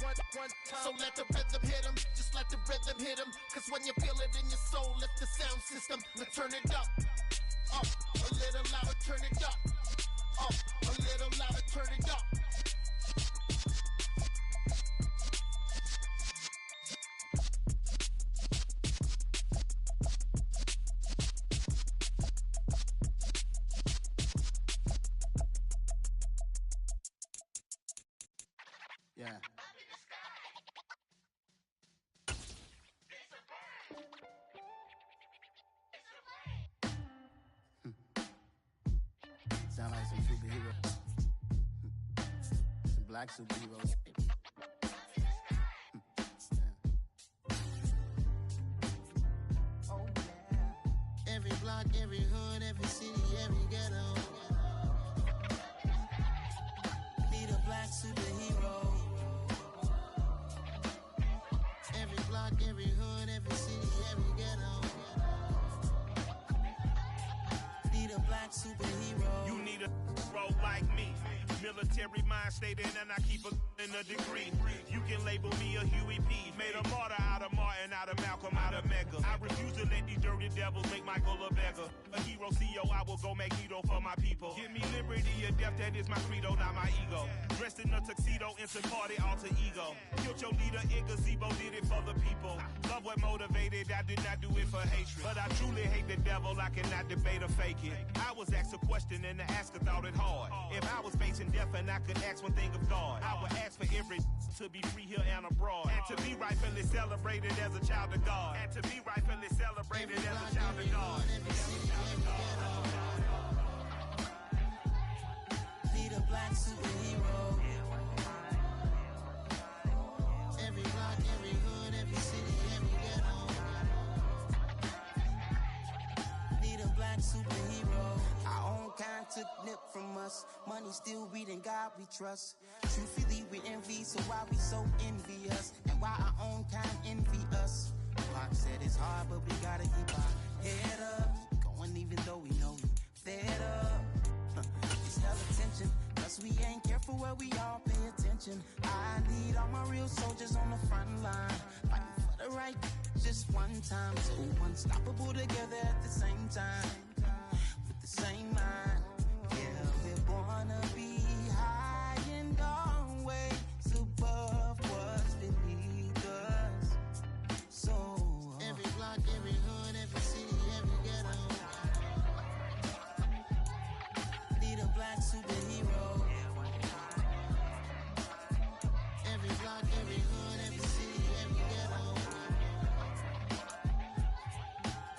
one time. So let the rhythm hit 'em, just let the rhythm hit 'em. Cause when you feel it in your soul, lift the sound system. Now turn it up, a little louder, turn it up, a little louder, turn it up. Yeah. Sound like some superheroes. Some black superheroes. Oh yeah. Every block, every hood, every city, every ghetto. Need a black superhero. Every block, every hood, every city, every ghetto. Need a black superhero. You need a role like me. Military mind state and I keep in a degree. You can label me a Huey P. Made a martyr out of Martin, out of Malcolm, out of Mega. I refuse to let these dirty devils make Michael a beggar. A hero CEO, I will go Magneto for my people. Give me liberty or death, that is my credo, not my ego. Dressed in a tuxedo, instant party, alter ego. Killed your leader in gazebo, did it for the people. Love what motivated, I did not do it for hatred. But I truly hate the devil, I cannot debate or fake it. I was asked a question and the asker thought it hard. If I was facing death and I could ask one thing of God, I would ask for every to be free here and abroad. And to be rightfully celebrated as a child of God. And to be rightfully celebrated as a child of God. Need a black superhero. Every block, every hood, every city, every ghetto. Need a black superhero. Our own kind took nip from us. Money still reading, God we trust. Truthfully we envy, so why we so envious? And why our own kind envy us? Pac said it's hard, but we gotta keep our head up. Going even though we know we fed up. It's hella tension, cause we ain't careful where we all pay attention. I need all my real soldiers on the front line, fighting for the right just one time. So unstoppable together at the same time, with the same mind. Yeah, we're born to be high and always above what's beneath us. So every block, every hood, every city, every ghetto. Need a black superhero. Every block, every hood, every city, every ghetto.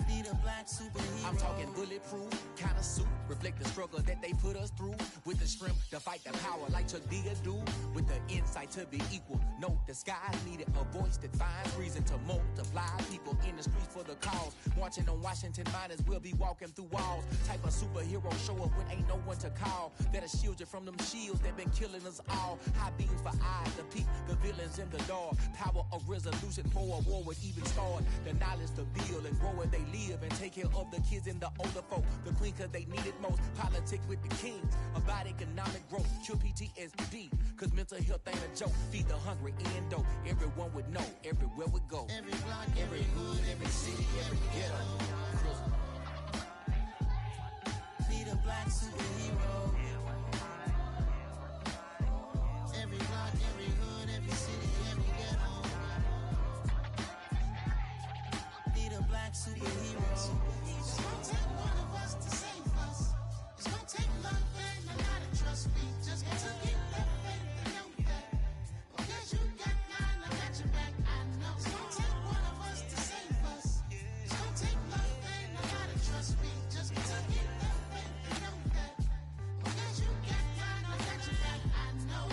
Need a black superhero. I'm talking bulletproof, kind of suit, reflect the struggle that they put us through. With the strength to fight the power like Chuck D do. With the insight to be equal. No, the sky needed a voice that finds reason to multiply people in the streets for the cause. Marching on Washington, might as well be walking through walls. Type of superhero show up when ain't no one to call. That'll shield you from them shields that been killing us all. High beams for eyes to peek the villains in the dark. Power of resolution for a war would even start. The knowledge to build and grow where they live and take care of the kids and the older folk. The queen cause they need it most. Politic with the kings. About economic growth. Cure PTSD. Cause mental health ain't a joke. Feed the hungry and dope. Everyone would know. Everywhere we go. Every block, every hood, every city, every ghetto. Need a black superhero. Every block, every hood, every city, every ghetto. Need a black superhero. It's gonna take one of us to save us. It's gonna take love and a lot of trust. We just got to get that faith and know that. Because you got mine, I got your back. I know. It's gonna take one of us to save us. It's gonna take love and a lot of trust. We just got to get that faith and know that. Because you got mine, I got your back. I know.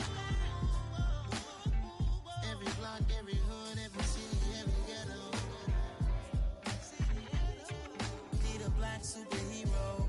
Every block, every hood, every city, every ghetto. Need a black superhero.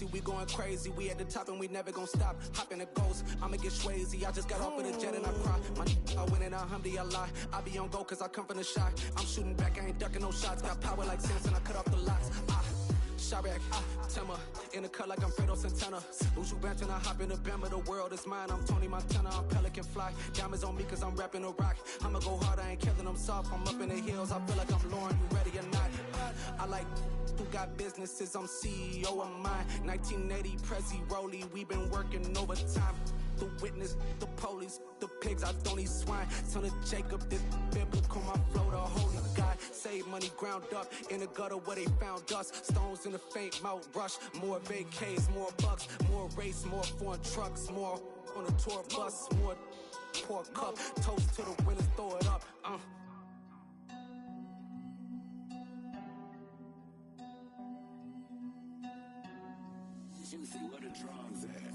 lazy, we going crazy. We at the top and we never gonna stop. Hop in the ghost, I'ma get swayzy. I just got off of the jet and I cry. My I win in a Humvee, I lie. I be on go cause I come from the shot. I'm shooting back, I ain't ducking no shots. Got power like Samson, I cut off the locks. Chirac, Timmer, in the cut like I'm Fredo Santana. Uju Banton, I hop in the Bama, the world is mine. I'm Tony Montana, I'm Pelican Fly. Diamonds on me cause I'm rapping a rock. I'ma go hard, I ain't killing them soft. I'm up in the hills, I feel like I'm Lauren, you ready or not? I like who got businesses, I'm CEO of mine. 1980, Prezi Rolly, we been working overtime. The witness, the police, the pigs, I don't eat swine. Son of Jacob, this biblical, my flow, the holy God. Save money ground up in the gutter where they found us. Stones in the faint mouth rush. More vacays, more bucks, more race, more foreign trucks, more on a tour bus, more pour cup. Toast to the winners, throw it up. Juicy, what a drums at.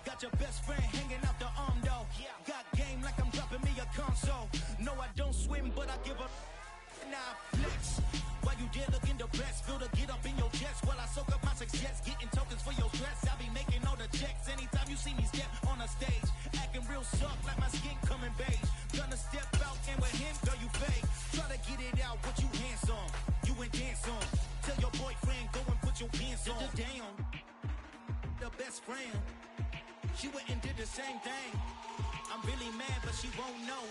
Got your best friend hanging out the arm though. Got game like I'm dropping me a console. No, I don't swim, but I give a now flex. While you there looking depressed, feel the get up in your chest while I soak up my success, getting tokens for your stress. I be making all the checks anytime you see me step on a stage, acting real soft like my skin coming beige. Gonna step out and with him, girl, you fake. Try to get it out, what you handsome, you ain't dance on. Tell your boyfriend go and put your pants on. Down, the best friend. She went and did the same thing. I'm really mad, but she won't know.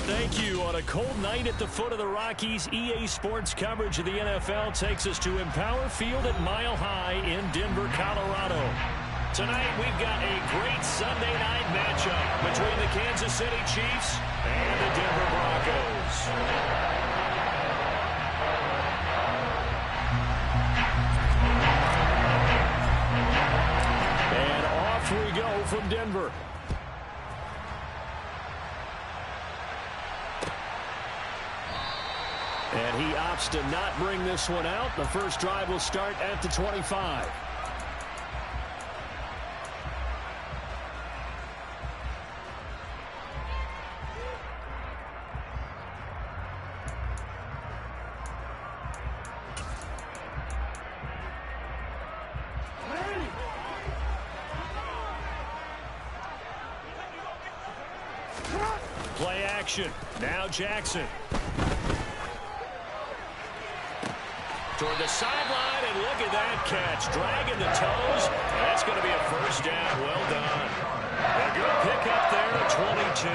Thank you. On a cold night at the foot of the Rockies, EA Sports coverage of the NFL takes us to Empower Field at Mile High in Denver, Colorado. Tonight, we've got a great Sunday night matchup between the Kansas City Chiefs and the Denver Broncos. We go from Denver. And he opts to not bring this one out. The first drive will start at the 25. Play action. Now Jackson. Toward the sideline, and look at that catch. Dragging the toes. That's going to be a first down. Well done. A good pickup there at 22.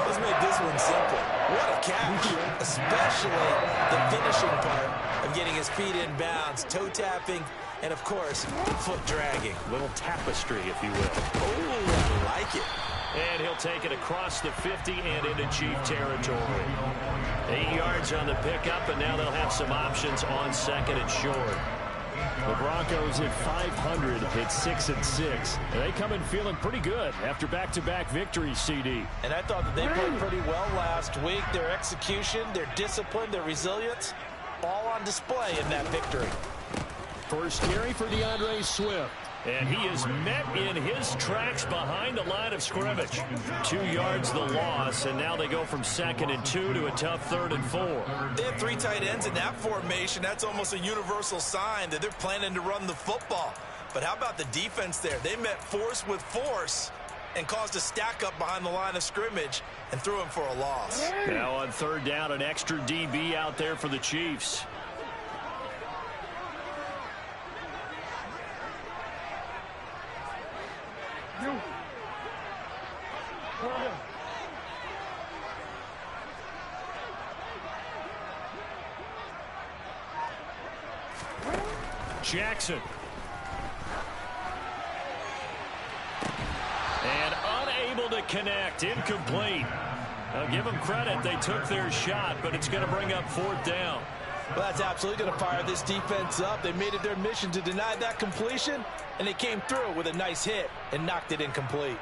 Let's make this one simple. What a catch. Especially the finishing part of getting his feet in bounds, toe tapping, and of course, foot dragging. A little tapestry, if you will. Oh, I like it. And he'll take it across the 50 and into Chief territory. 8 yards on the pickup, and now they'll have some options on second and short. The Broncos at 500 at 6-6. And they come in feeling pretty good after back-to-back victories, CD. And I thought that they played pretty well last week. Their execution, their discipline, their resilience, all on display in that victory. First carry for DeAndre Swift. And he is met in his tracks behind the line of scrimmage. 2 yards the loss, and now they go from 2nd and 2 to a tough 3rd and 4. They have 3 tight ends in that formation. That's almost a universal sign that they're planning to run the football. But how about the defense there? They met force with force and caused a stack up behind the line of scrimmage and threw him for a loss. Now on 3rd down, an extra DB out there for the Chiefs. Jackson. And unable to connect. Incomplete. I'll give them credit. They took their shot, but it's going to bring up 4th down. Well, that's absolutely going to fire this defense up. They made it their mission to deny that completion, and they came through with a nice hit and knocked it incomplete.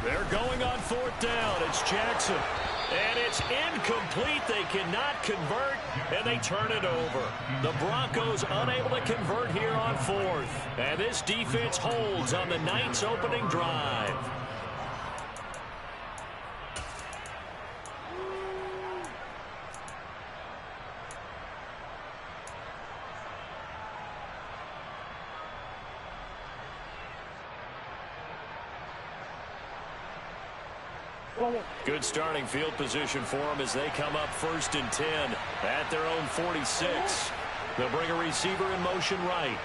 They're going on fourth down. It's Jackson. And it's incomplete. They cannot convert, and they turn it over. The Broncos unable to convert here on fourth. And this defense holds on the Knights' opening drive. Good starting field position for them as they come up 1st and 10 at their own 46. They'll bring a receiver in motion right.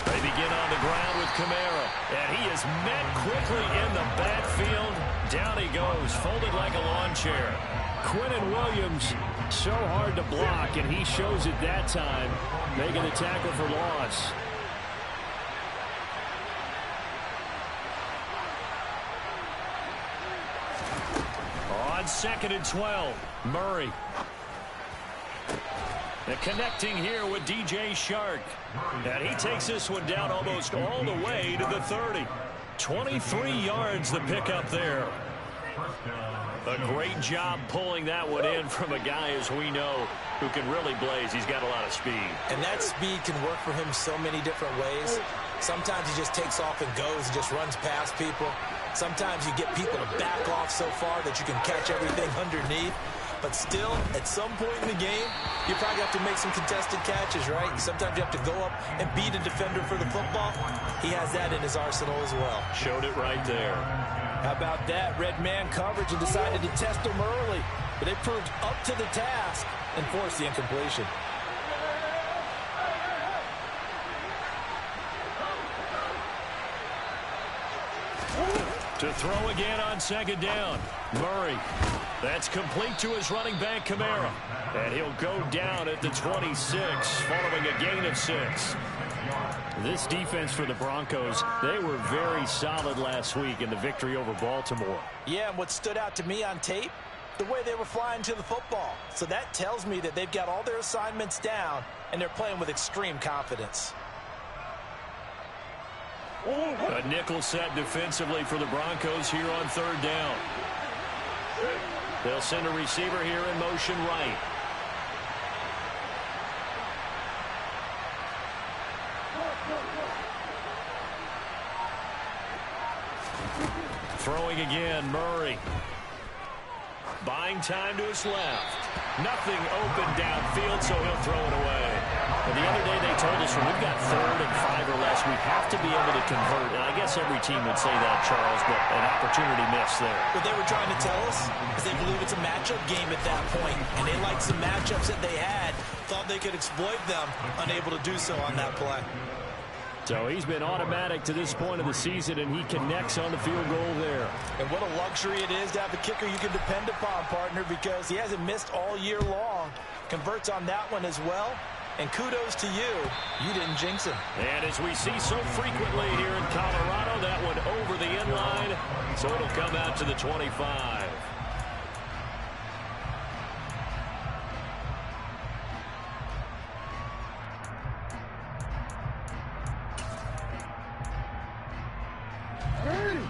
They begin on the ground with Kamara, and he is met quickly in the backfield. Down he goes, folded like a lawn chair. Quinnen Williams, so hard to block, and he shows it that time, making the tackle for loss. On 2nd and 12, Murray. And connecting here with DJ Shark. And he takes this one down almost all the way to the 30. 23 yards the pickup there. A great job pulling that one in from a guy, as we know, who can really blaze. He's got a lot of speed. And that speed can work for him so many different ways. Sometimes he just takes off and goes and just runs past people. Sometimes you get people to back off so far that you can catch everything underneath. But still, at some point in the game, you probably have to make some contested catches, right? Sometimes you have to go up and beat a defender for the football. He has that in his arsenal as well. Showed it right there. How about that? Red man coverage and decided to test him early. But they proved up to the task and forced the incompletion. To throw again on 2nd down. Murray. That's complete to his running back, Kamara. And he'll go down at the 26, following a gain of 6. This defense for the Broncos, they were very solid last week in the victory over Baltimore. Yeah, and what stood out to me on tape, the way they were flying to the football. So that tells me that they've got all their assignments down, and they're playing with extreme confidence. A nickel set defensively for the Broncos here on 3rd down. They'll send a receiver here in motion right. Throwing again, Murray. Buying time to his left. Nothing open downfield, so he'll throw it away. And the other day they told us when we've got 3rd and 5 or less, we have to be able to convert. And I guess every team would say that, Charles, but an opportunity missed there. What they were trying to tell us is they believe it's a matchup game at that point, and they liked some matchups that they had, thought they could exploit them, unable to do so on that play. So he's been automatic to this point of the season, and he connects on the field goal there. And what a luxury it is to have a kicker you can depend upon, partner, because he hasn't missed all year long. Converts on that one as well. And kudos to you. You didn't jinx him. And as we see so frequently here in Colorado, that one over the end line, so it'll come out to the 25.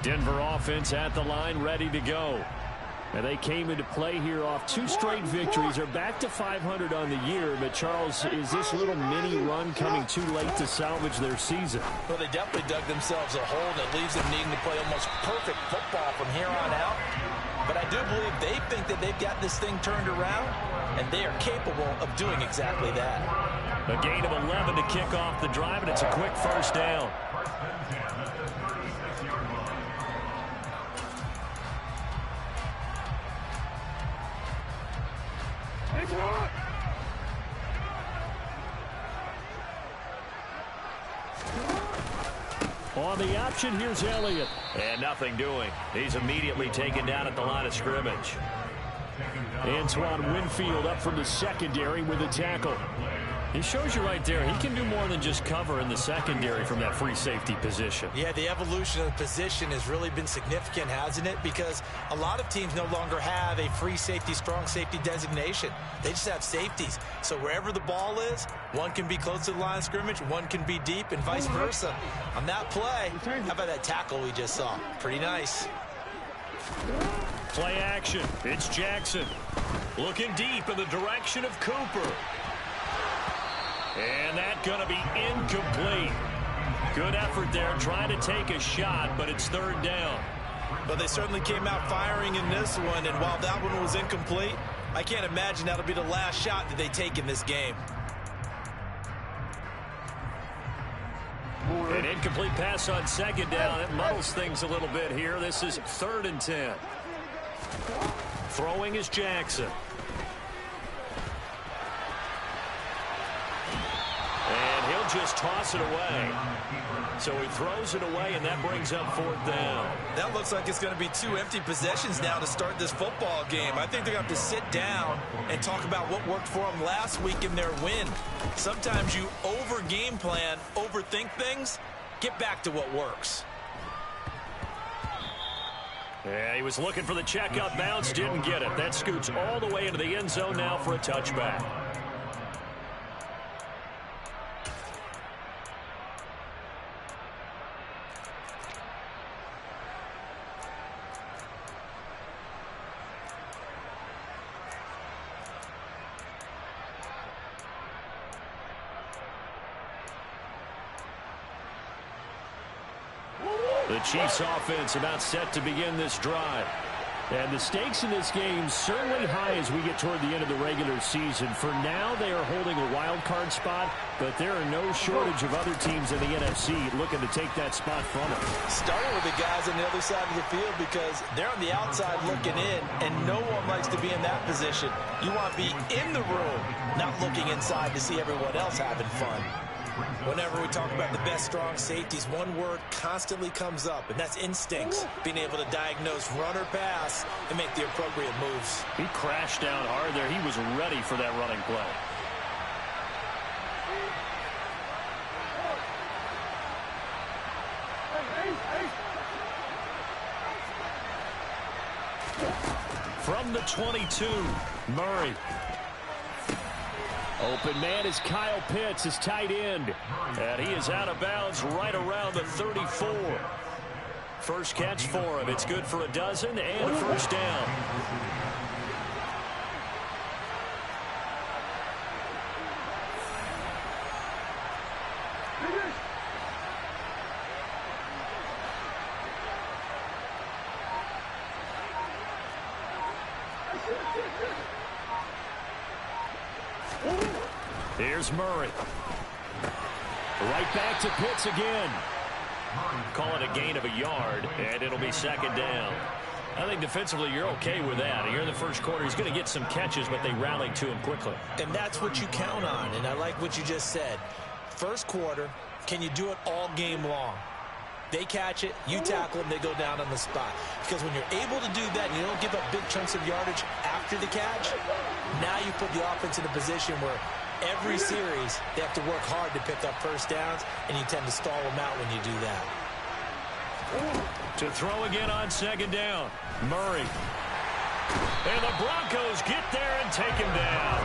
Denver offense at the line, ready to go. And they came into play here off 2 straight victories. They're back to 500 on the year. But, Charles, is this little mini run coming too late to salvage their season? Well, they definitely dug themselves a hole that leaves them needing to play almost perfect football from here on out. But I do believe they think that they've got this thing turned around, and they are capable of doing exactly that. A gain of 11 to kick off the drive, and it's a quick 1st down. On the option, here's Elliott. And nothing doing. He's immediately taken down at the line of scrimmage. Antoine Winfield up from the secondary with a tackle. He shows you right there, he can do more than just cover in the secondary from that free safety position. Yeah, the evolution of the position has really been significant, hasn't it? Because a lot of teams no longer have a free safety, strong safety designation. They just have safeties. So wherever the ball is, one can be close to the line of scrimmage, one can be deep, and vice versa. On that play, how about that tackle we just saw? Pretty nice. Play action. It's Jackson. Looking deep in the direction of Cooper. And that's going to be incomplete. Good effort there trying to take a shot, but it's third down. But they certainly came out firing in this one, and while that one was incomplete, I can't imagine that'll be the last shot that they take in this game. An incomplete pass on second down. It muddles things a little bit here. This is 3rd and 10. Throwing is Jackson. And he'll just toss it away. So he throws it away, and that brings up 4th down. That looks like it's going to be 2 empty possessions now to start this football game. I think they're going to have to sit down and talk about what worked for them last week in their win. Sometimes you over-game plan, overthink things, get back to what works. Yeah, he was looking for the checkup bounce, didn't get it. That scoots all the way into the end zone now for a touchback. The Chiefs offense about set to begin this drive. And the stakes in this game certainly high as we get toward the end of the regular season. For now, they are holding a wild card spot, but there are no shortage of other teams in the NFC looking to take that spot from them. Starting with the guys on the other side of the field because they're on the outside looking in, and no one likes to be in that position. You want to be in the room, not looking inside to see everyone else having fun. Whenever we talk about the best strong safeties, one word constantly comes up, and that's instincts. Being able to diagnose run or pass and make the appropriate moves. He crashed down hard there. He was ready for that running play. From the 22, Murray. Open man is Kyle Pitts, his tight end. And he is out of bounds right around the 34. First catch for him. It's good for a dozen and a first down. Here's Murray. Right back to Pitts again. Call it a gain of a yard, and it'll be second down. I think defensively you're okay with that. Here in the first quarter, he's going to get some catches, but they rallied to him quickly. And that's what you count on, and I like what you just said. First quarter, can you do it all game long? They catch it, you tackle them, they go down on the spot. Because when you're able to do that and you don't give up big chunks of yardage after the catch, now you put the offense in a position where every series they have to work hard to pick up first downs, and you tend to stall them out when you do that. To throw again on second down, Murray. And the Broncos get there and take him down.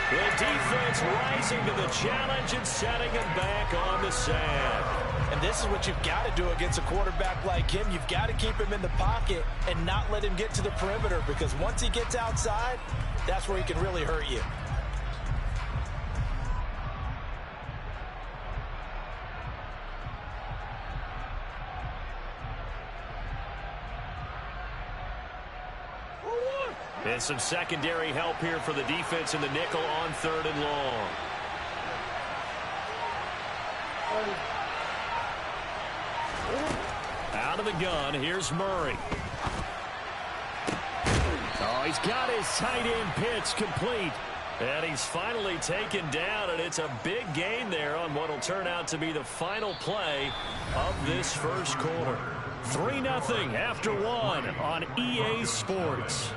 The defense rising to the challenge and setting him back on the sand. And this is what you've got to do against a quarterback like him. You've got to keep him in the pocket and not let him get to the perimeter, because once he gets outside, that's where he can really hurt you. And some secondary help here for the defense in the nickel on 3rd and long. Out of the gun, here's Murray. Oh, he's got his tight end Pitts complete. And he's finally taken down, and it's a big gain there on what will turn out to be the final play of this first quarter. 3-0 after 1 on EA Sports.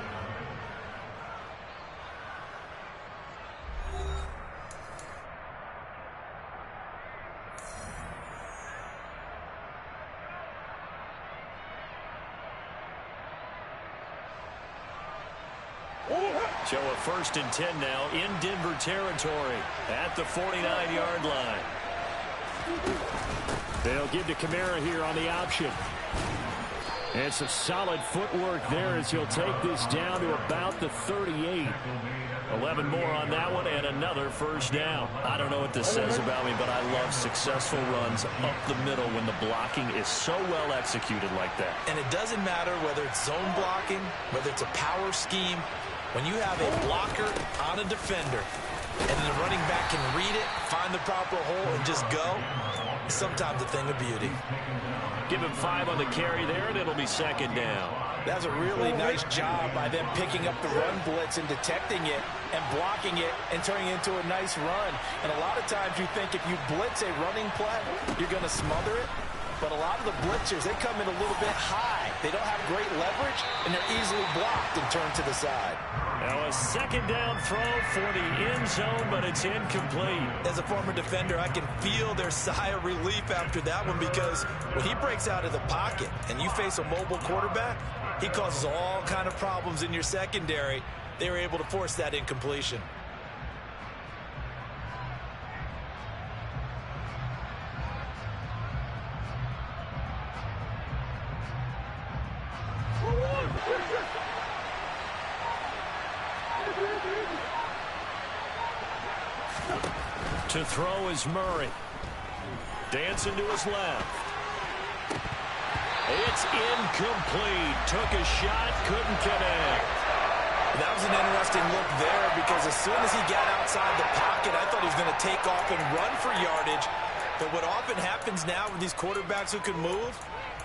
So a 1st and 10 now in Denver territory at the 49-yard line. They'll give to Kamara here on the option. It's a solid footwork there as he'll take this down to about the 38. 11 more on that one and another first down. I don't know what this says about me, but I love successful runs up the middle when the blocking is so well executed like that. And it doesn't matter whether it's zone blocking, whether it's a power scheme. When you have a blocker on a defender and the running back can read it, find the proper hole, and just go, sometimes a thing of beauty. Give him 5 on the carry there, and it'll be 2nd down. That's a really nice job by them picking up the run blitz and detecting it and blocking it and turning it into a nice run. And a lot of times you think if you blitz a running play, you're going to smother it. But a lot of the blitzers, they come in a little bit high. They don't have great leverage, and they're easily blocked and turned to the side. Now a 2nd down throw for the end zone, but it's incomplete. As a former defender, I can feel their sigh of relief after that one, because when he breaks out of the pocket and you face a mobile quarterback, he causes all kind of problems in your secondary. They were able to force that incompletion. To throw is Murray. Dancing to his left. It's incomplete. Took a shot, couldn't connect. That was an interesting look there, because as soon as he got outside the pocket, I thought he was going to take off and run for yardage. But what often happens now with these quarterbacks who can move,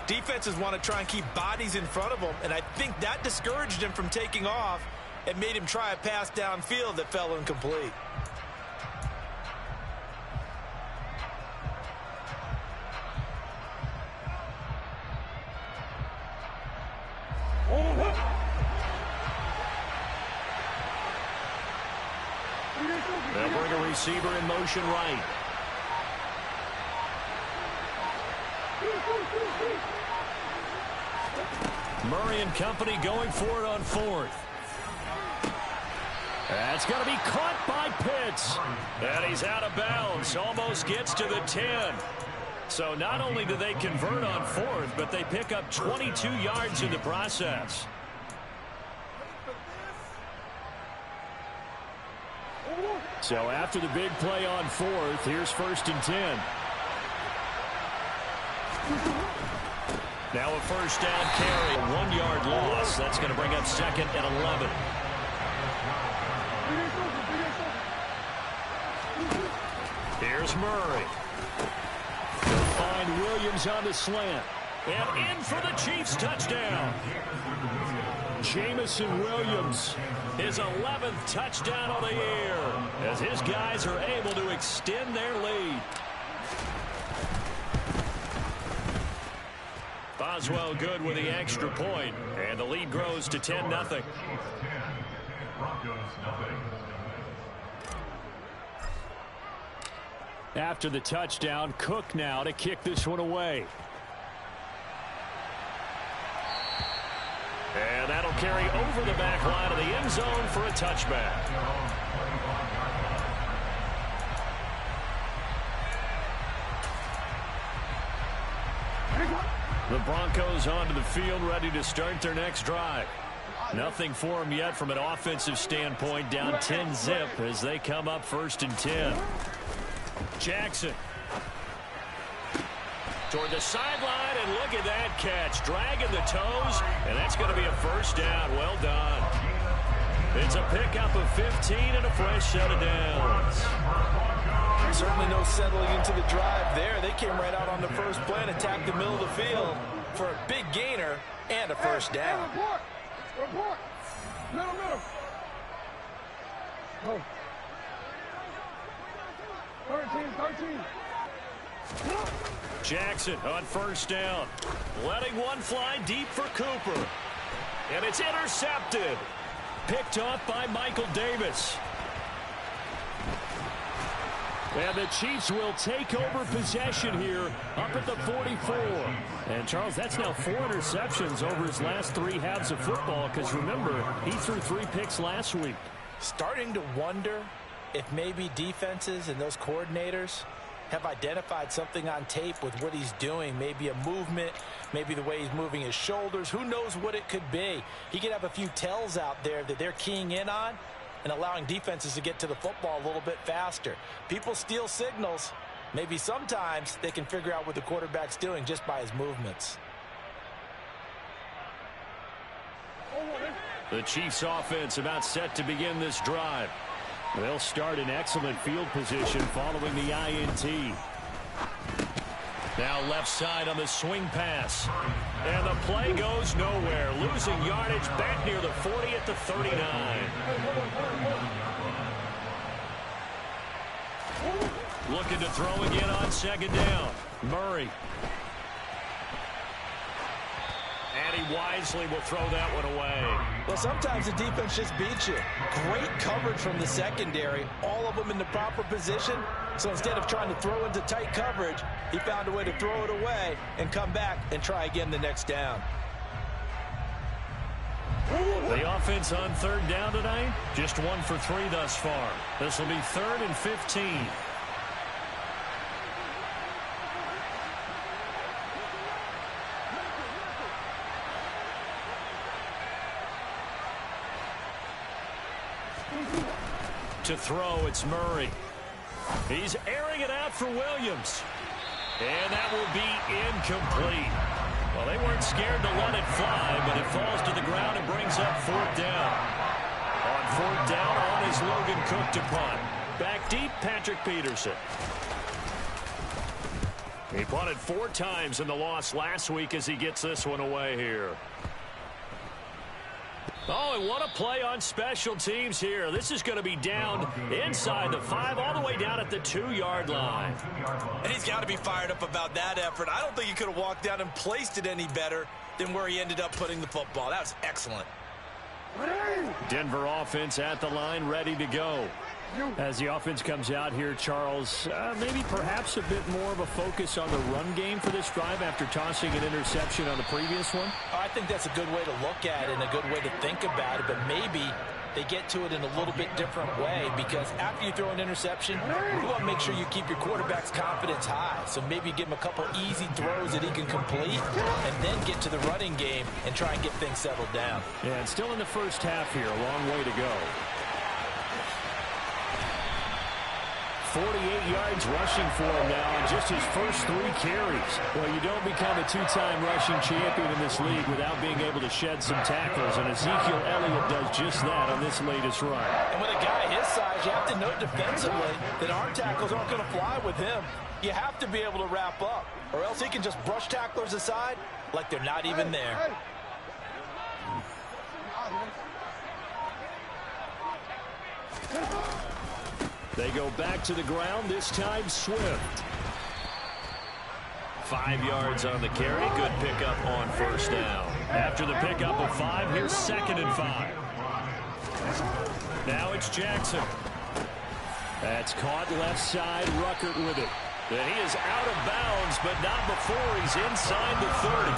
defenses want to try and keep bodies in front of them, and I think that discouraged him from taking off and made him try a pass downfield that fell incomplete. They'll bring a receiver in motion right. Murray and company going for it on 4th. That's going to be caught by Pitts. And he's out of bounds. Almost gets to the 10. So not only do they convert on 4th, but they pick up 22 yards in the process. So after the big play on 4th, here's 1st and 10. Now a first down carry, 1-yard loss. That's going to bring up 2nd and 11. Here's Murray. They'll find Williams on the slant. And in for the Chiefs touchdown. Jamison Williams, his 11th touchdown of the year, as his guys are able to extend their lead. Boswell good with the extra point, and the lead grows to 10-0. After the touchdown, Cook now to kick this one away. And that'll carry over the back line of the end zone for a touchback. The Broncos onto the field, ready to start their next drive. Nothing for them yet from an offensive standpoint, down 10-zip as they come up 1st and 10. Jackson toward the sideline, and look at that catch. Dragging the toes, and that's going to be a first down. Well done. It's a pickup of 15 and a fresh set of downs. Certainly no settling into the drive there. They came right out on the first play and attacked the middle of the field for a big gainer and a first down. Report. Middle. Oh. 13. Jackson on first down. Letting one fly deep for Cooper. And it's intercepted. Picked off by Michael Davis. And the Chiefs will take over possession here up at the 44. And, Charles, that's now 4 interceptions over his last 3 halves of football because, remember, he threw 3 picks last week. Starting to wonder if maybe defenses and those coordinators have identified something on tape with what he's doing. Maybe a movement, maybe the way he's moving his shoulders. Who knows what it could be? He could have a few tells out there that they're keying in on and allowing defenses to get to the football a little bit faster. People steal signals. Maybe sometimes they can figure out what the quarterback's doing just by his movements. The Chiefs offense about set to begin this drive. They'll start in excellent field position following the INT. Now left side on the swing pass. And the play goes nowhere. Losing yardage back near the 40 at the 39. Looking to throw again on second down. Murray. And he wisely will throw that one away. Well, sometimes the defense just beats you. Great coverage from the secondary. All of them in the proper position. So instead of trying to throw into tight coverage, he found a way to throw it away and come back and try again the next down. The offense on third down tonight, just 1 for 3 thus far. This will be 3rd and 15. To throw, it's Murray. He's airing it out for Williams. And that will be incomplete. Well, they weren't scared to let it fly, but it falls to the ground and brings up 4th down. On 4th down, on is Logan Cook to punt. Back deep, Patrick Peterson. He punted 4 times in the loss last week as he gets this one away here. Oh, and what a play on special teams here. This is going to be down inside the 5, all the way down at the 2-yard line. And he's got to be fired up about that effort. I don't think he could have walked down and placed it any better than where he ended up putting the football. That was excellent. Denver offense at the line, ready to go. As the offense comes out here, Charles, maybe perhaps a bit more of a focus on the run game for this drive after tossing an interception on the previous one? I think that's a good way to look at it and a good way to think about it, but maybe they get to it in a little bit different way because after you throw an interception, you want to make sure you keep your quarterback's confidence high. So maybe give him a couple easy throws that he can complete and then get to the running game and try and get things settled down. Yeah, and still in the first half here, a long way to go. 48 yards rushing for him now in just his first 3 carries. Well, you don't become a 2-time rushing champion in this league without being able to shed some tackles, and Ezekiel Elliott does just that on this latest run. And with a guy his size, you have to know defensively that arm tackles aren't going to fly with him. You have to be able to wrap up, or else he can just brush tacklers aside like they're not even there. They go back to the ground, this time Swift. 5 yards on the carry. Good pickup on first down. After the pickup of 5, here's 2nd and 5. Now it's Jackson. That's caught left side, Ruckert with it. And he is out of bounds, but not before he's inside the 30.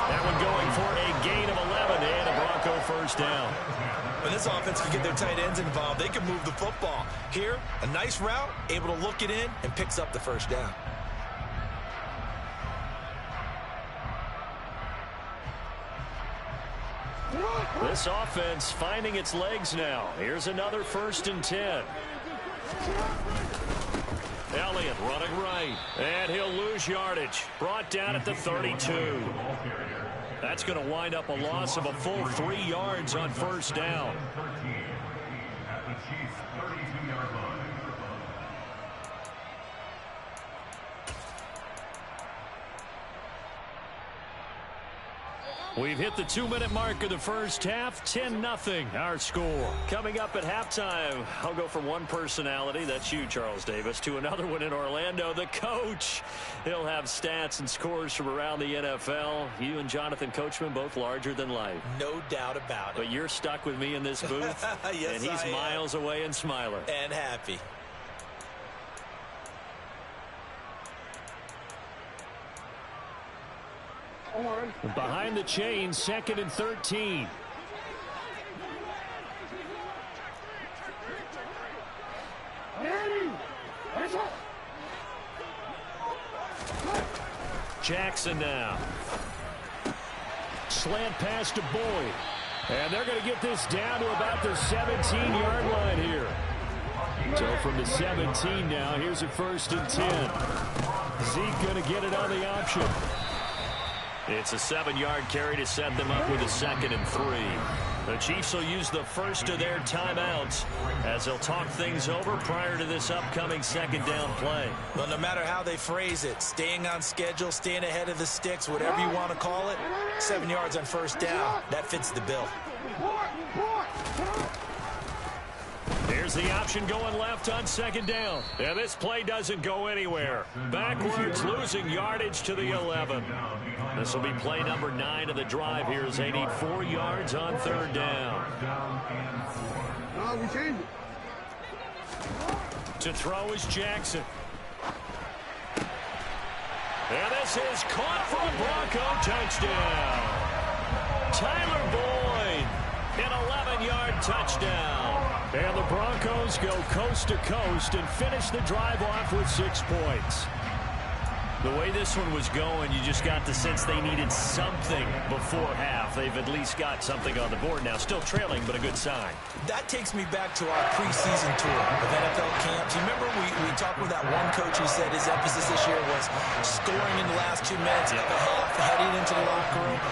That one going for a gain of 11 and a Bronco first down. When this offense can get their tight ends involved, they can move the football. Here, a nice route, able to look it in, and picks up the first down. This offense finding its legs now. Here's another 1st and 10. Elliott running right, and he'll lose yardage. Brought down at the 32. That's going to wind up a loss of a full 3 yards on first down. We've hit the 2-minute mark of the first half. 10-0 our score. Coming up at halftime, I'll go from one personality, that's you, Charles Davis, to another one in Orlando, the coach. He'll have stats and scores from around the NFL. You and Jonathan Coachman both larger than life. No doubt about it. But you're stuck with me in this booth. Yes, and he's miles away and smiling. And happy. Behind the chain, 2nd and 13. Jackson now. Slant pass to Boyd. And they're going to get this down to about the 17-yard line here. So from the 17 now, here's a 1st and 10. Zeke going to get it on the option. It's a 7-yard carry to set them up with a 2nd and 3. The Chiefs will use the first of their timeouts as they'll talk things over prior to this upcoming 2nd down play. Well, no matter how they phrase it, staying on schedule, staying ahead of the sticks, whatever you want to call it, 7 yards on 1st down, that fits the bill. Here's the option going left on 2nd down. And this play doesn't go anywhere. Backwards, losing yardage to the 11. This will be play number 9 of the drive here as they need 4 yards on 3rd down. To throw is Jackson. And this is caught for a Bronco touchdown. Tyler Boyd, an 11-yard touchdown. And the Broncos go coast to coast and finish the drive off with 6 points. The way this one was going, you just got the sense they needed something before half. They've at least got something on the board now. Still trailing, but a good sign. That takes me back to our preseason tour of NFL camps. You remember we talked with that one coach who said his emphasis this year was scoring in the last 2 minutes of a half, heading into the locker room.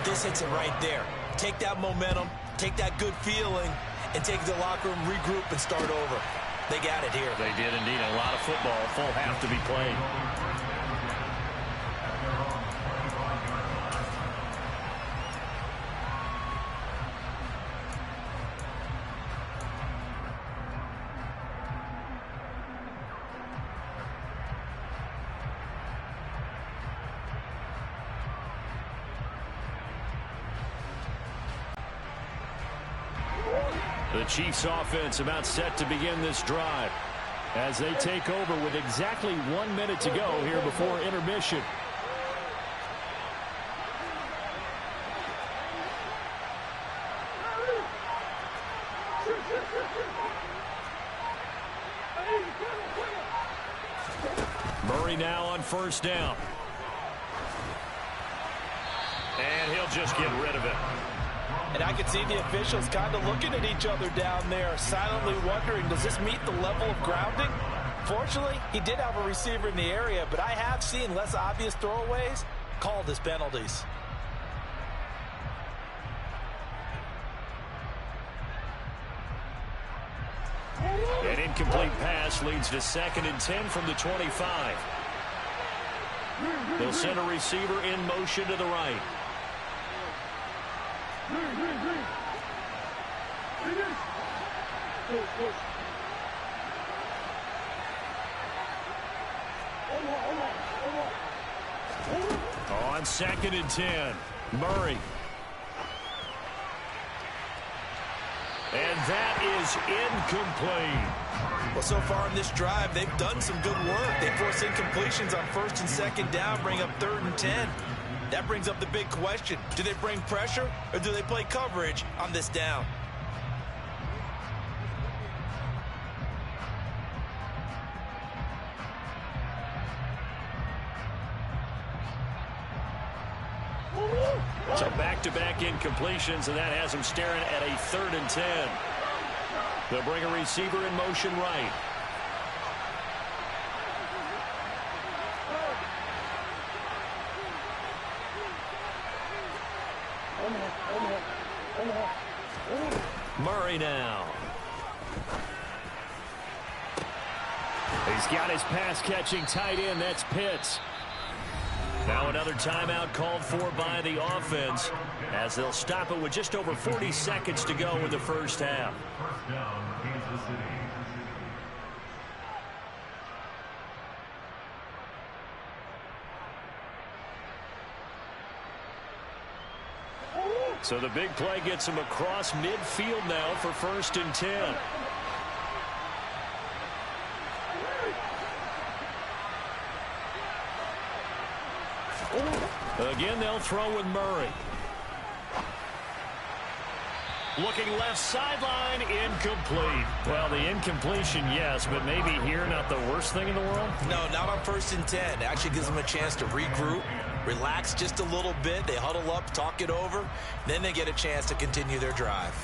This hits it right there. Take that momentum, take that good feeling, and take it to the locker room, regroup, and start over. They got it here. They did indeed. A lot of football, full half to be played. The Chiefs offense about set to begin this drive as they take over with exactly 1 minute to go here before intermission. Murray now on 1st down. And he'll just get rid of it. And I could see the officials kind of looking at each other down there, silently wondering, does this meet the level of grounding? Fortunately, he did have a receiver in the area, but I have seen less obvious throwaways called as penalties. An incomplete pass leads to 2nd and 10 from the 25. They'll send a receiver in motion to the right. On 2nd and 10, Murray. And that is incomplete. Well, so far in this drive, they've done some good work. They force incompletions on 1st and 2nd down, bring up 3rd and 10. That brings up the big question. Do they bring pressure or do they play coverage on this down? So back-to-back incompletions, and that has them staring at a 3rd and 10. They'll bring a receiver in motion right. Murray now. He's got his pass-catching tight end. That's Pitts. Now another timeout called for by the offense as they'll stop it with just over 40 seconds to go in the first half. First down, Kansas City. So the big play gets him across midfield now for 1st and 10. Again, they'll throw with Murray. Looking left sideline, incomplete. Well, the incompletion, yes, but maybe here not the worst thing in the world? No, not on 1st and 10. It actually gives them a chance to regroup, relax just a little bit. They huddle up, talk it over. Then they get a chance to continue their drive.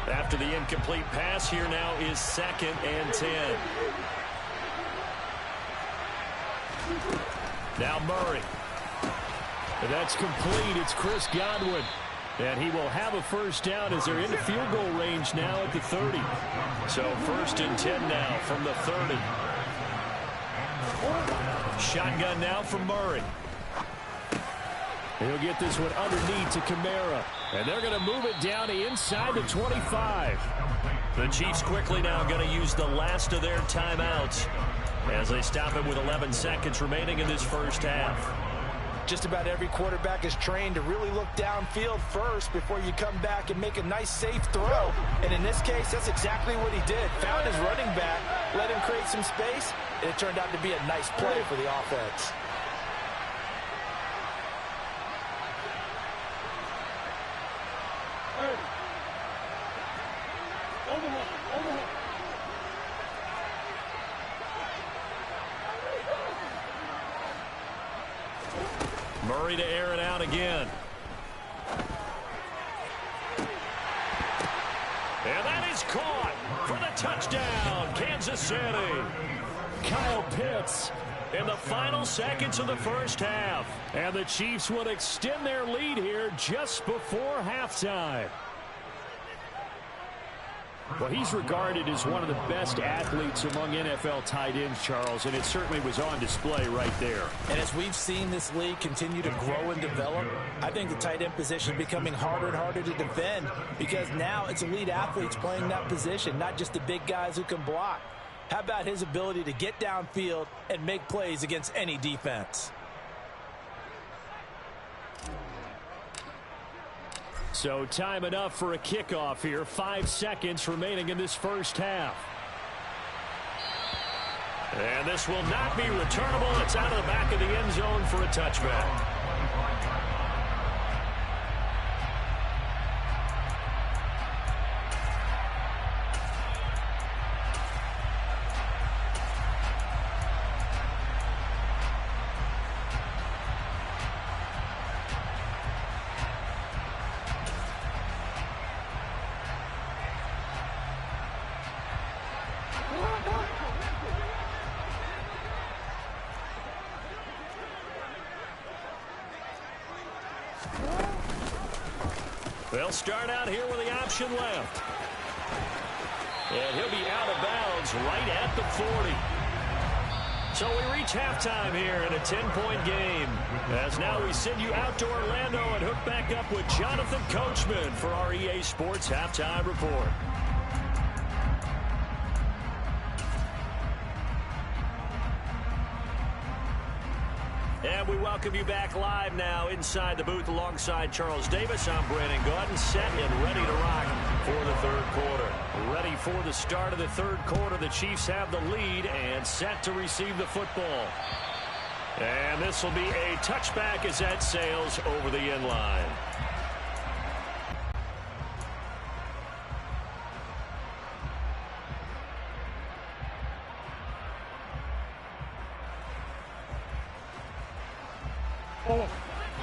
After the incomplete pass, here now is 2nd and 10. Now Murray. And that's complete. It's Chris Godwin. And he will have a first down as they're in field goal range now at the 30. So 1st and 10 now from the 30. Shotgun now from Murray. He'll get this one underneath to Kamara. And they're going to move it down to inside the 25. The Chiefs quickly now going to use the last of their timeouts as they stop it with 11 seconds remaining in this first half. Just about every quarterback is trained to really look downfield first before you come back and make a nice, safe throw. And in this case, that's exactly what he did. Found his running back, let him create some space, and it turned out to be a nice play for the offense. Murray to air it out again. And that is caught for the touchdown, Kansas City. Kyle Pitts in the final seconds of the first half. And the Chiefs will extend their lead here just before halftime. Well, he's regarded as one of the best athletes among NFL tight ends, Charles, and it certainly was on display right there. And as we've seen this league continue to grow and develop, I think the tight end position is becoming harder and harder to defend because now it's elite athletes playing that position, not just the big guys who can block. How about his ability to get downfield and make plays against any defense? So time enough for a kickoff here. 5 seconds remaining in this first half. And this will not be returnable. It's out of the back of the end zone for a touchback. They'll start out here with the option left. And he'll be out of bounds right at the 40. So we reach halftime here in a 10-point game. As now we send you out to Orlando and hook back up with Jonathan Coachman for our EA Sports Halftime Report. And we welcome you back live now inside the booth alongside Charles Davis. I'm Brandon Gaudin, set and ready to rock for the third quarter. Ready for the start of the third quarter. The Chiefs have the lead and set to receive the football. And this will be a touchback as that sails over the end line.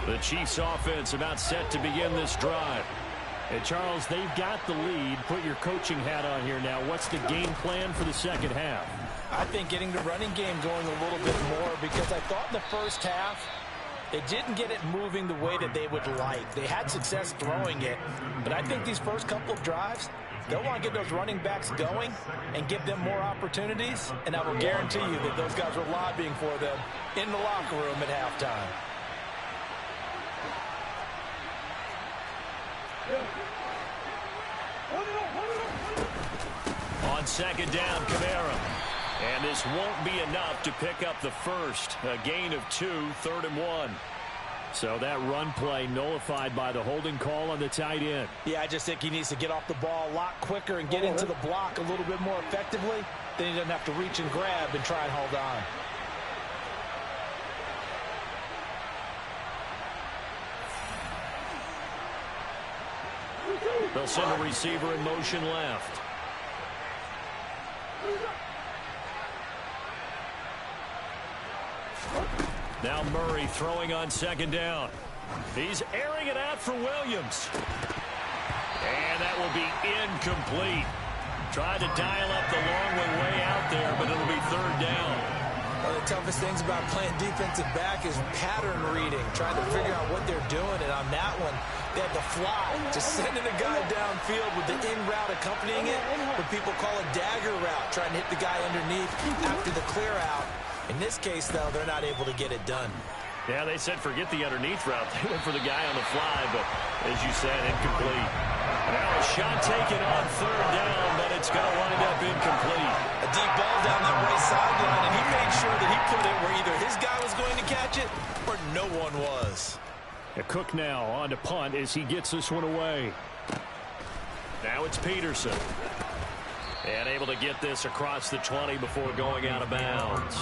The Chiefs offense about set to begin this drive. And Charles, they've got the lead. Put your coaching hat on here now. What's the game plan for the second half? I think getting the running game going a little bit more because I thought in the first half They didn't get it moving the way that they would like. They had success throwing it, but I think these first couple of drives, they'll want to get those running backs going and give them more opportunities, and I will guarantee you that those guys were lobbying for them in the locker room at halftime. On second down, Kamara. And this won't be enough to pick up the first. A gain of 2, 3rd and 1. So that run play nullified by the holding call on the tight end. Yeah, I just think he needs to get off the ball a lot quicker and get into the block a little bit more effectively. Then he doesn't have to reach and grab and try and hold on. They'll send a receiver in motion left. Now Murray throwing on second down. He's airing it out for Williams. And that will be incomplete. Tried to dial up the long way out there, but it'll be 3rd down. One of the toughest things about playing defensive back is pattern reading, trying to figure out what they're doing. And on that one, they had to fly, just sending a guy downfield with the in route accompanying it, what people call a dagger route, trying to hit the guy underneath after the clear out. In this case, though, they're not able to get it done. Yeah, they said forget the underneath route. They went for the guy on the fly, but as you said, incomplete. Now a shot taken on 3rd down, but it's going to wind up incomplete. A deep ball down that right sideline, and he made sure that he put it where either his guy was going to catch it or no one was. Cook now on to punt as he gets this one away. Now it's Peterson. And able to get this across the 20 before going out of bounds.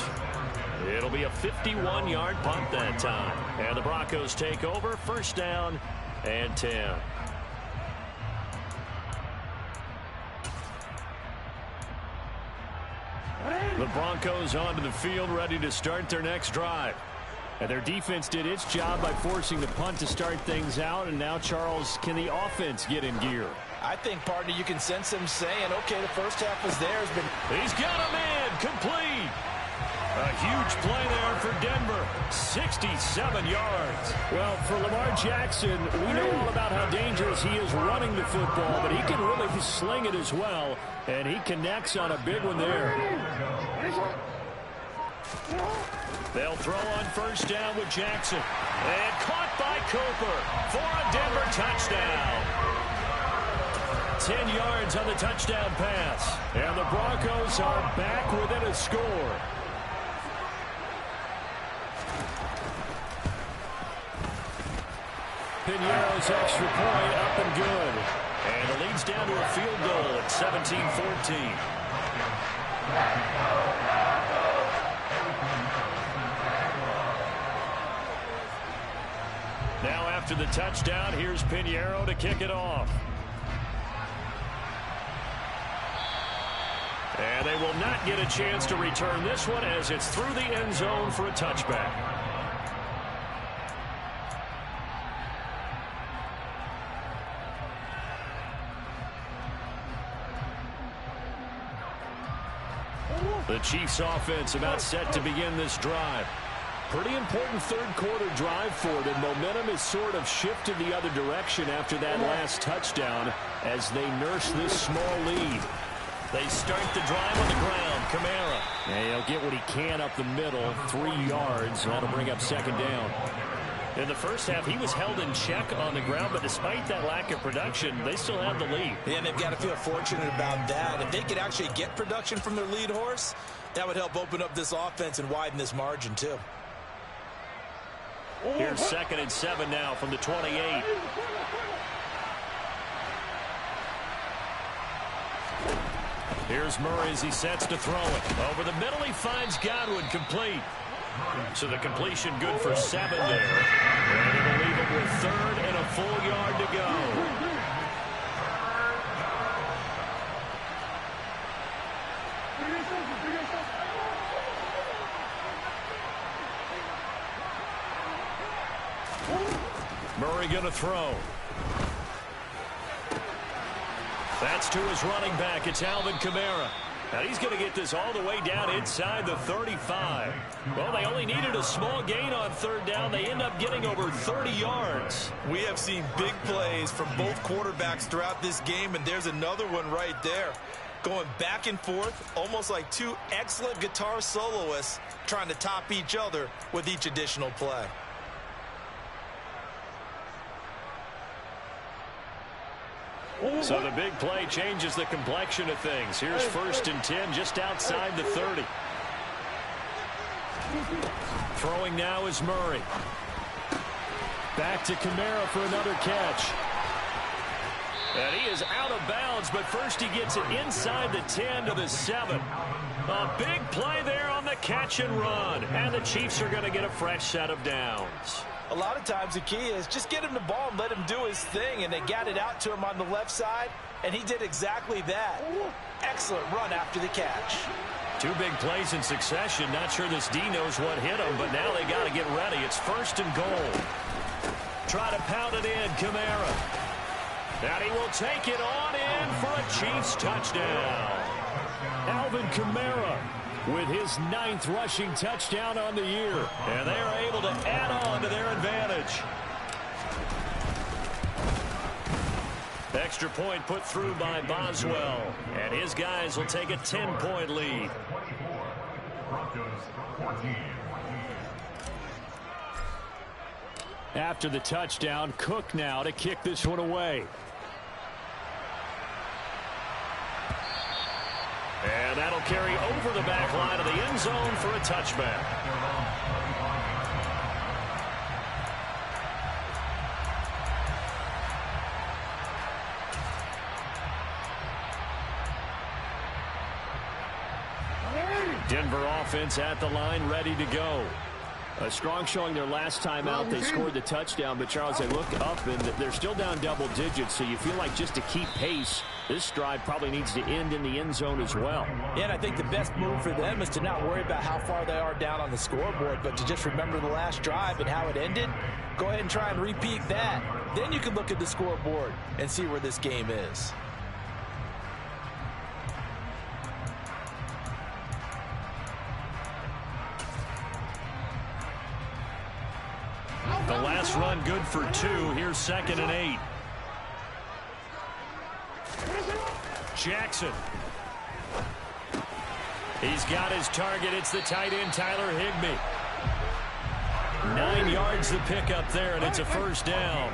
It'll be a 51-yard punt that time. And the Broncos take over, 1st down and 10. The Broncos onto the field, ready to start their next drive. And their defense did its job by forcing the punt to start things out. And now, Charles, can the offense get in gear? I think, partner, you can sense them saying, okay, the first half was theirs, but he's got him in, complete. A huge play there for Denver, 67 yards. Well, for Lamar Jackson, we know all about how dangerous he is running the football, but he can really sling it as well, and he connects on a big one there. They'll throw on 1st down with Jackson, and caught by Cooper for a Denver touchdown. 10 yards on the touchdown pass. And the Broncos are back within a score. Piñeiro's extra point up and good. And it leads down to a field goal at 17-14. Now after the touchdown, here's Piñeiro to kick it off. And they will not get a chance to return this one as it's through the end zone for a touchback. The Chiefs offense about set to begin this drive. Pretty important 3rd quarter drive for them. Momentum has sort of shifted the other direction after that last touchdown as they nurse this small lead. They start the drive on the ground. Kamara. And he'll get what he can up the middle. 3 yards. That'll bring up 2nd down. In the first half, he was held in check on the ground, but despite that lack of production, they still have the lead. Yeah, and they've got to feel fortunate about that. If they could actually get production from their lead horse, that would help open up this offense and widen this margin, too. Here's 2nd and 7 now from the 28. Here's Murray as he sets to throw it. Over the middle, he finds Godwin, complete. So the completion good for 7 there. And it'll leave it with 3rd and a full yard to go. Murray going to throw. That's to his running back. It's Alvin Kamara. And he's going to get this all the way down inside the 35. Well, they only needed a small gain on third down. They end up getting over 30 yards. We have seen big plays from both quarterbacks throughout this game, and there's another one right there. Going back and forth, almost like two excellent guitar soloists trying to top each other with each additional play. So the big play changes the complexion of things. Here's 1st and 10 just outside the 30. Throwing now is Murray. Back to Kamara for another catch. And he is out of bounds, but first he gets it inside the 10 to the 7. A big play there on the catch and run. And the Chiefs are going to get a fresh set of downs. A lot of times the key is just get him the ball and let him do his thing, and they got it out to him on the left side, and he did exactly that. Excellent run after the catch. 2 big plays in succession. Not sure this D knows what hit him, but now they got to get ready. It's 1st and goal. Try to pound it in, Kamara. And he will take it on in for a Chiefs touchdown. Alvin Kamara with his 9th rushing touchdown on the year. And they are able to add on to their advantage. Extra point put through by Boswell. And his guys will take a 10-point lead. After the touchdown, Cook now to kick this one away. And that'll carry over the back line of the end zone for a touchback. Denver offense at the line, ready to go. A strong showing their last time out. They scored the touchdown, but Charles, they look up and they're still down double digits, so you feel like just to keep pace, this drive probably needs to end in the end zone as well. Yeah, and I think the best move for them is to not worry about how far they are down on the scoreboard, but to just remember the last drive and how it ended. Go ahead and try and repeat that. Then you can look at the scoreboard and see where this game is. The last run good for 2. Here's 2nd and 8. Jackson. He's got his target. It's the tight end, Tyler Higbee. 9 yards the pickup there, and it's a 1st down.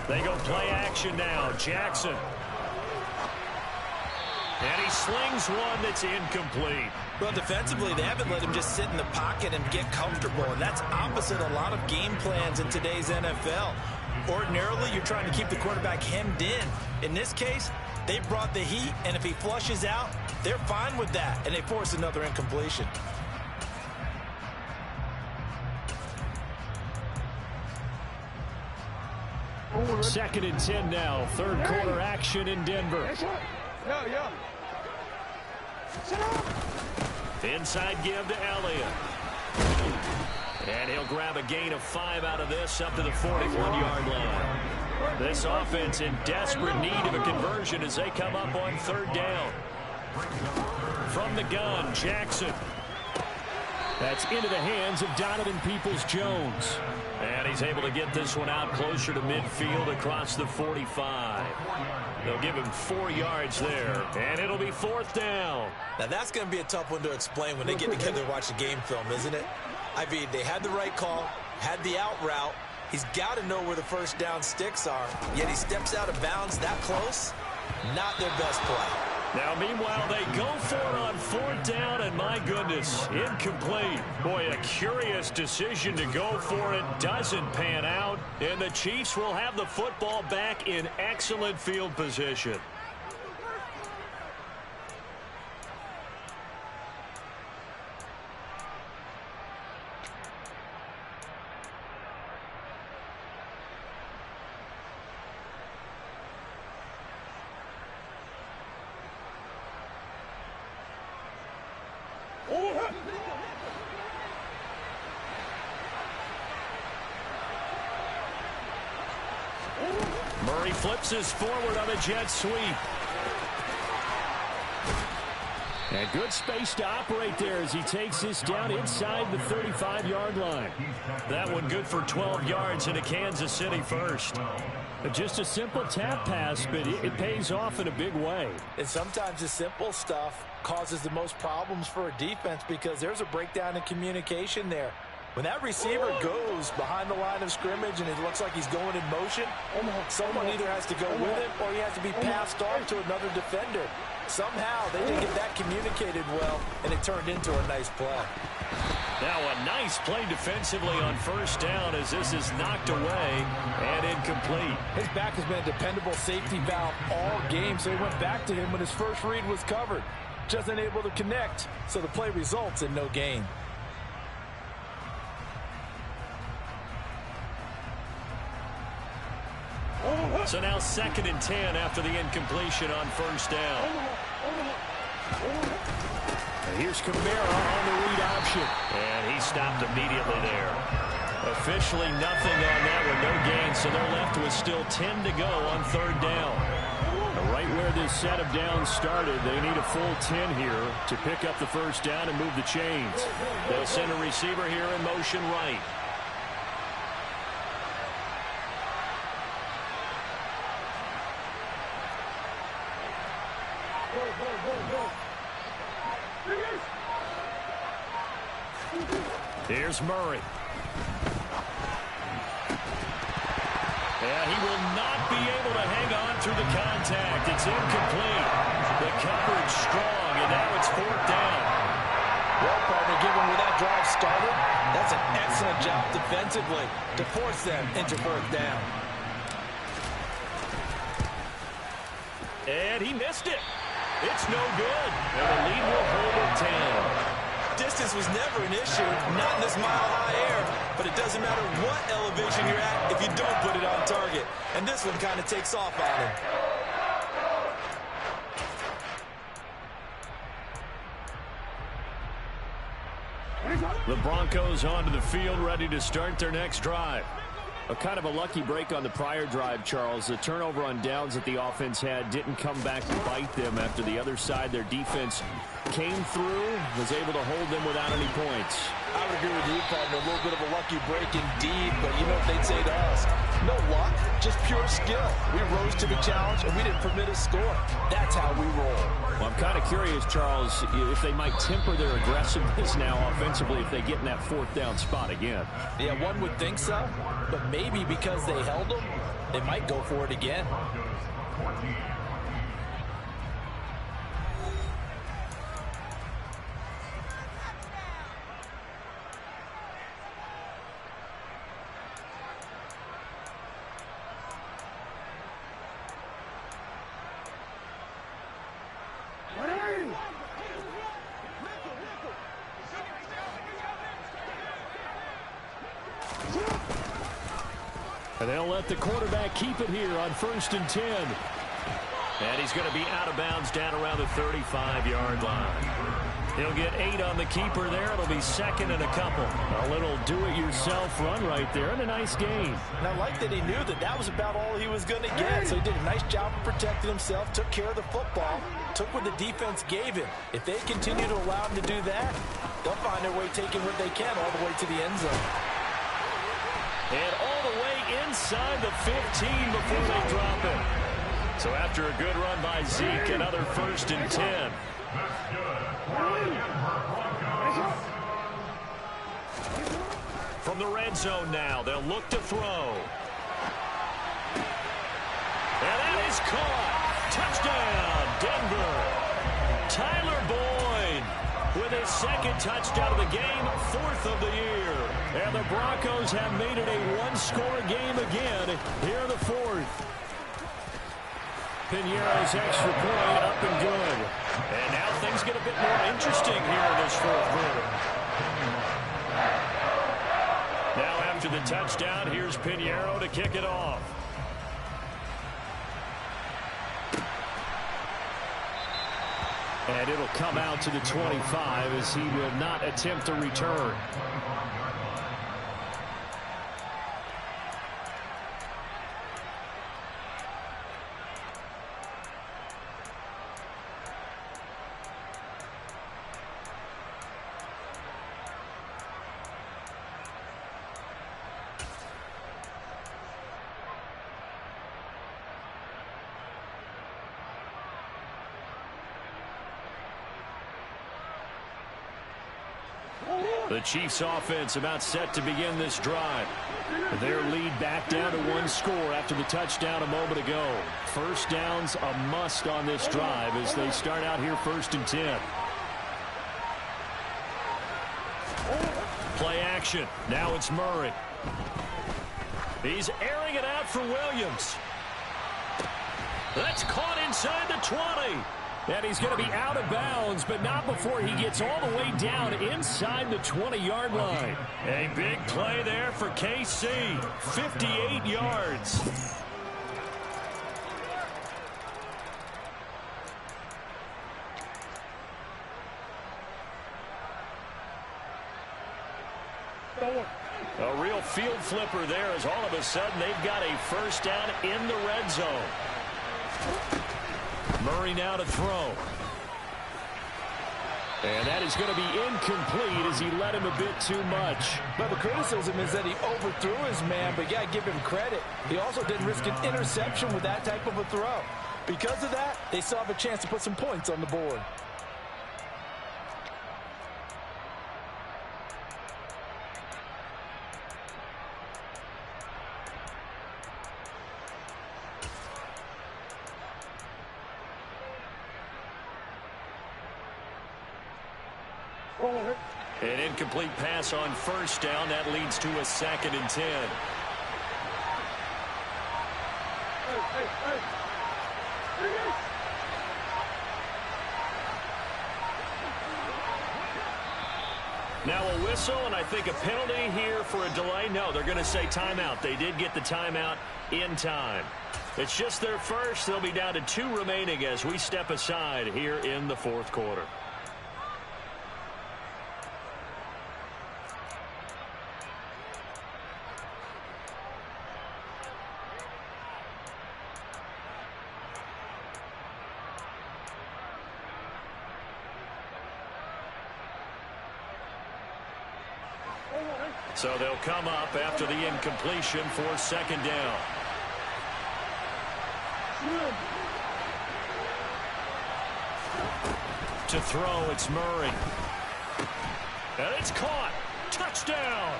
They go play action now. Jackson. And he slings one that's incomplete. Well, defensively, they haven't let him just sit in the pocket and get comfortable, and that's opposite a lot of game plans in today's NFL. Ordinarily, you're trying to keep the quarterback hemmed in. In this case, they brought the heat, and if he flushes out, they're fine with that, and they force another incompletion. Second and 10 now. 3rd quarter action in Denver. Inside give to Elliott. And he'll grab a gain of 5 out of this up to the 41-yard line. This offense in desperate need of a conversion as they come up on 3rd down. From the gun, Jackson. That's into the hands of Donovan Peoples-Jones. And he's able to get this one out closer to midfield across the 45. They'll give him 4 yards there, and it'll be 4th down. Now, that's going to be a tough one to explain when they get together and watch the game film, isn't it? I mean, they had the right call, had the out route. He's got to know where the 1st down sticks are, yet he steps out of bounds that close. Not their best play. Now, meanwhile, they go for it on 4th down, and my goodness, incomplete. Boy, a curious decision to go for it. Doesn't pan out, and the Chiefs will have the football back in excellent field position. Murray flips us forward on a jet sweep. And good space to operate there as he takes this down inside the 35-yard line. That one good for 12 yards into Kansas City first. Just a simple tap pass, but it pays off in a big way. And sometimes the simple stuff causes the most problems for a defense because there's a breakdown in communication there. When that receiver goes behind the line of scrimmage and it looks like he's going in motion, someone either has to go with him or he has to be passed off to another defender. Somehow they didn't get that communicated well, and it turned into a nice play. Now a nice play defensively on first down as this is knocked away and incomplete. His back has been a dependable safety valve all game, so he went back to him when his first read was covered. Just unable to connect, so the play results in no gain. So now 2nd and 10 after the incompletion on first down. And here's Kamara on the read option. And he stopped immediately there. Officially nothing on that one, no gain. So they're left with still 10 to go on 3rd down. Right where this set of downs started, they need a full 10 here to pick up the first down and move the chains. They'll send a receiver here in motion right. Here's Murray. Yeah, he will not be able to hang on through the contact. It's incomplete. The coverage strong, and now it's 4th down. Well, partner, given where that drive started, that's an excellent job defensively to force them into 4th down. And he missed it. It's no good. And the lead will hold at 10. Distance was never an issue, not in this mile-high air, but it doesn't matter what elevation you're at if you don't put it on target. And this one kind of takes off on him. The Broncos onto the field, ready to start their next drive. A kind of a lucky break on the prior drive, Charles. The turnover on downs that the offense had didn't come back to bite them after the other side. Their defense came through, was able to hold them without any points. I would agree with you, partner. A little bit of a lucky break indeed, but you know what they'd say to us? No luck, just pure skill. We rose to the challenge, and we didn't permit a score. That's how we roll. Well, I'm kind of curious, Charles, if they might temper their aggressiveness now offensively if they get in that 4th down spot again. Yeah, one would think so, but maybe because they held them, they might go for it again. And they'll let the quarterback keep it here on 1st and 10. And he's going to be out of bounds down around the 35-yard line. He'll get 8 on the keeper there. It'll be 2nd and a couple. A little do-it-yourself run right there and a nice gain. And I like that he knew that that was about all he was going to get. So he did a nice job of protecting himself, took care of the football, took what the defense gave him. If they continue to allow him to do that, they'll find their way taking what they can all the way to the end zone. And all the way inside the 15 before they drop it. So after a good run by Zeke, another 1st and 10. From the red zone now, they'll look to throw. And that is caught. Touchdown, Denver. Tyler Boyd with his 2nd touchdown of the game, 4th of the year. And the Broncos have made it a one-score game again here in the 4th. Piñeiro's extra point up and good. And now things get a bit more interesting here in this 4th quarter. Now after the touchdown, here's Piñeiro to kick it off. And it'll come out to the 25 as he will not attempt a return. The Chiefs offense about set to begin this drive. Their lead back down to 1 score after the touchdown a moment ago. First down's a must on this drive as they start out here 1st and 10. Play action. Now it's Murray. He's airing it out for Williams. That's caught inside the 20. And he's going to be out of bounds, but not before he gets all the way down inside the 20-yard line. A big play there for KC. 58 yards. A real field flipper there as all of a sudden they've got a first down in the red zone. Murray now to throw. And that is going to be incomplete as he led him a bit too much. But the criticism is that he overthrew his man, but you got to give him credit. He also didn't risk an interception with that type of a throw. Because of that, they still have a chance to put some points on the board. An incomplete pass on first down. That leads to a 2nd and 10. Now a whistle, and I think a penalty here for a delay. No, they're going to say timeout. They did get the timeout in time. It's just their first. They'll be down to 2 remaining as we step aside here in the 4th quarter. So they'll come up after the incompletion for 2nd down. To throw, it's Murray. And it's caught. Touchdown.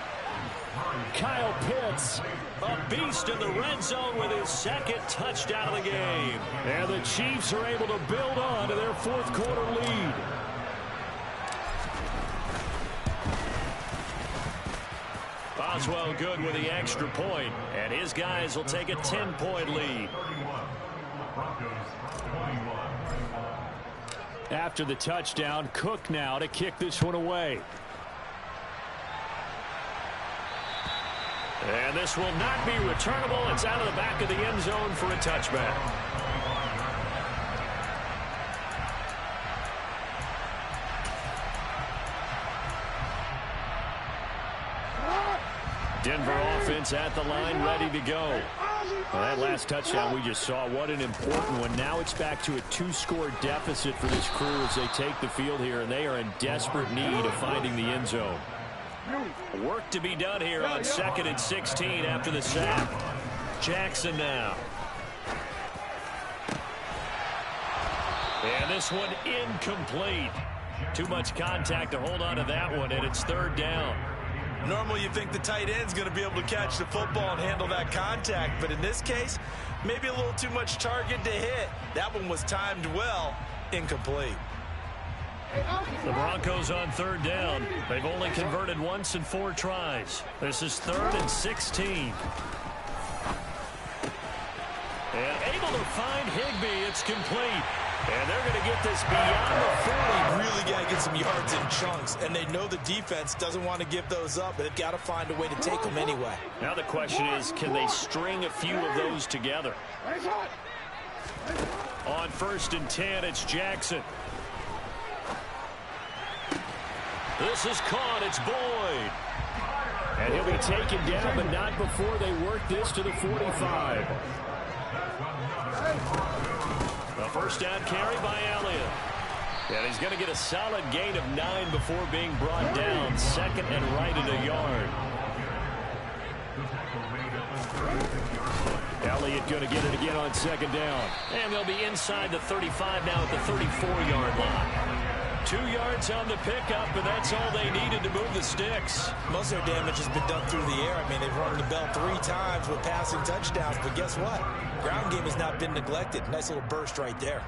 Kyle Pitts, a beast in the red zone with his 2nd touchdown of the game. And the Chiefs are able to build on to their 4th quarter lead. Boswell good with the extra point, and his guys will take a 10-point lead. After the touchdown, Cook now to kick this one away. And this will not be returnable. It's out of the back of the end zone for a touchback. Denver offense at the line, ready to go. Well, that last touchdown we just saw, what an important one. Now it's back to a 2-score deficit for this crew as they take the field here, and they are in desperate need of finding the end zone. Work to be done here on 2nd and 16 after the sack. Jackson now. And this one incomplete. Too much contact to hold on to that one, and it's 3rd down. Normally you think the tight end's going to be able to catch the football and handle that contact, but in this case, maybe a little too much target to hit. That one was timed well, incomplete. The Broncos on 3rd down. They've only converted once in 4 tries. This is 3rd and 16. And able to find Higbee. It's complete. And they're going to get this beyond the 40. Really got to get some yards in chunks, and they know the defense doesn't want to give those up, but they've got to find a way to take them anyway. Now the question is, can they string a few of those together? On 1st and 10, it's Jackson. This is caught. It's Boyd. And he'll be taken down, but not before they work this to the 45. The first down carry by Elliott. And he's going to get a solid gain of 9 before being brought down. 2nd and right at a yard. Elliott going to get it again on 2nd down. And they'll be inside the 35 now at the 34-yard line. 2 yards on the pickup, and that's all they needed to move the sticks. Most of their damage has been done through the air. I mean, they've rung the bell 3 times with passing touchdowns, but guess what? Ground game has not been neglected. Nice little burst right there.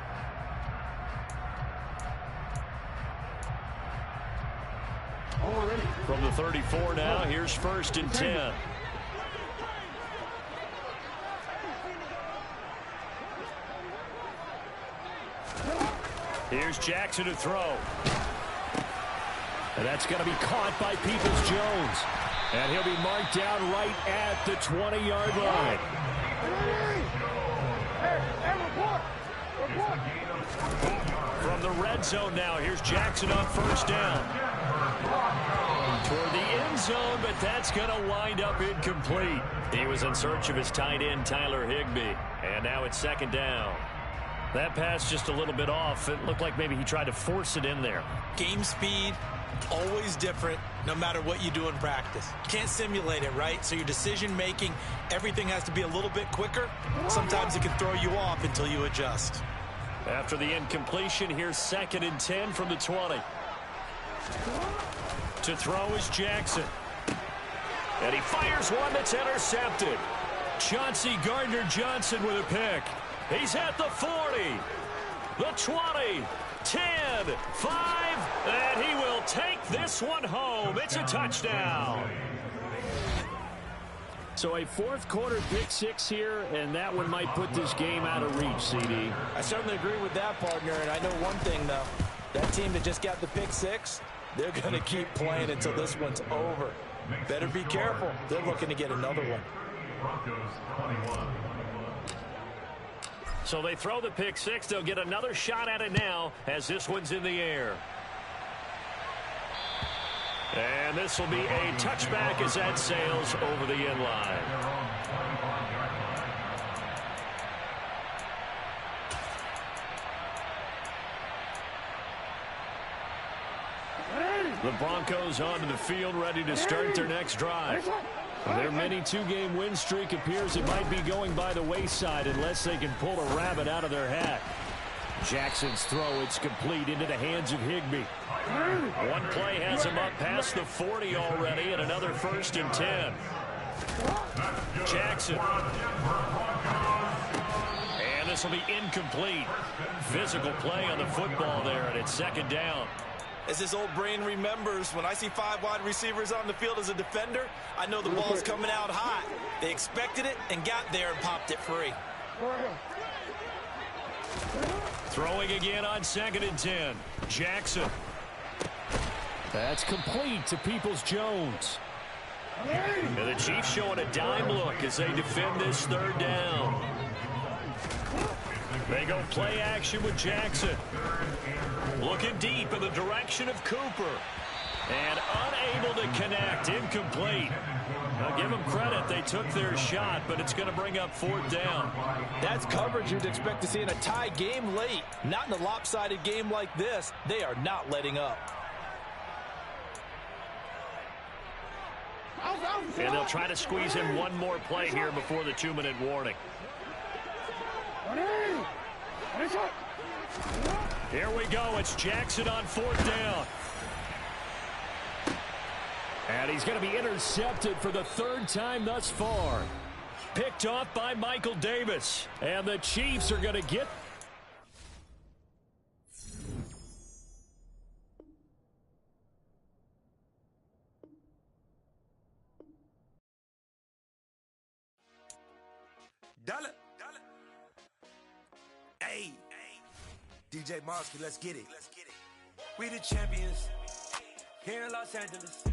From the 34 now, here's 1st and 10. Here's Jackson to throw. And that's going to be caught by Peoples-Jones. And he'll be marked down right at the 20-yard line. From the red zone now, here's Jackson on 1st down. Toward the end zone, but that's going to wind up incomplete. He was in search of his tight end, Tyler Higbee. And now it's 2nd down. That pass just a little bit off. It looked like maybe he tried to force it in there. Game speed, always different, no matter what you do in practice. You can't simulate it, right? So your decision-making, everything has to be a little bit quicker. Sometimes it can throw you off until you adjust. After the incompletion, here's 2nd and 10 from the 20. To throw is Jackson. And he fires one that's intercepted. Chauncey Gardner-Johnson with a pick. He's at the 40, the 20, 10, 5, and he will take this one home. It's a touchdown. So a 4th quarter pick 6 here, and that one might put this game out of reach, CD. I certainly agree with that, partner, and I know one thing, though. That team that just got the pick 6, they're going to keep playing until this one's over. Better be careful. They're looking to get another one. Broncos 21. So they throw the pick 6. They'll get another shot at it now as this one's in the air. And this will be a touchback as that sails over the end line. The Broncos onto the field, ready to start their next drive. Their mini 2-game win streak appears it might be going by the wayside unless they can pull a rabbit out of their hat. Jackson's throw, it's complete into the hands of Higbee. One play has him up past the 40 already, and another 1st and 10. Jackson. And this will be incomplete. Physical play on the football there, and it's 2nd down. As his old brain remembers, when I see 5 wide receivers on the field as a defender, I know the ball's coming out hot. They expected it and got there and popped it free. Throwing again on 2nd and 10. Jackson. That's complete to Peoples-Jones. And the Chiefs showing a dime look as they defend this 3rd down. They go play action with Jackson. Looking deep in the direction of Cooper. And unable to connect. Incomplete. Now give them credit. They took their shot, but it's going to bring up 4th down. That's coverage you'd expect to see in a tie game late. Not in a lopsided game like this. They are not letting up. And they'll try to squeeze in one more play here before the 2-minute warning. Here we go. It's Jackson on 4th down. And he's going to be intercepted for the 3rd time thus far. Picked off by Michael Davis. And the Chiefs are going to get... Dollar. Hey. DJ Monsky, let's get it. We the champions here in Los Angeles.